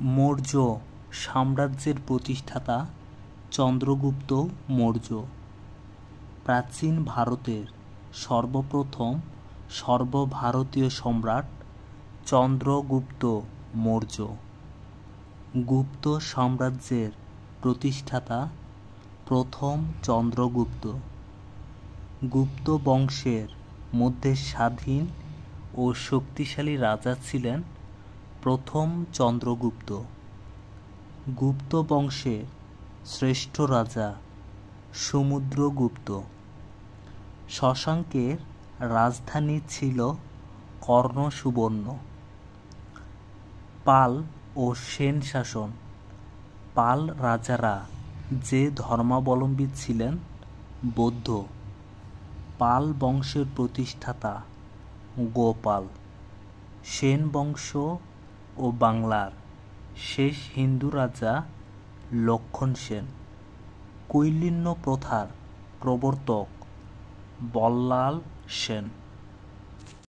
মৌর্য সাম্রাজ্যের প্রতিষ্ঠাতা চন্দ্রগুপ্ত মৌর্য। প্রাচীন ভারতের সর্বপ্রথম সর্বভারতীয় সম্রাট চন্দ্রগুপ্ত মৌর্য। গুপ্ত সাম্রাজ্যের প্রতিষ্ঠাতা প্রথম চন্দ্রগুপ্ত। গুপ্ত বংশের মধ্যে স্বাধীন ও শক্তিশালী রাজা ছিলেন প্রথম চন্দ্রগুপ্ত। গুপ্ত বংশের শ্রেষ্ঠ রাজা সমুদ্রগুপ্ত। শশাঙ্কের রাজধানী ছিল কর্ণসুবর্ণ। পাল ও সেন শাসন। পাল রাজারা যে ধর্মাবলম্বী ছিলেন বৌদ্ধ। পাল বংশের প্রতিষ্ঠাতা গোপাল। সেন বংশ ও বাংলার শেষ হিন্দু রাজা লক্ষণ সেন। কৈলিন্য প্রথার প্রবর্তক বল্লাল সেন।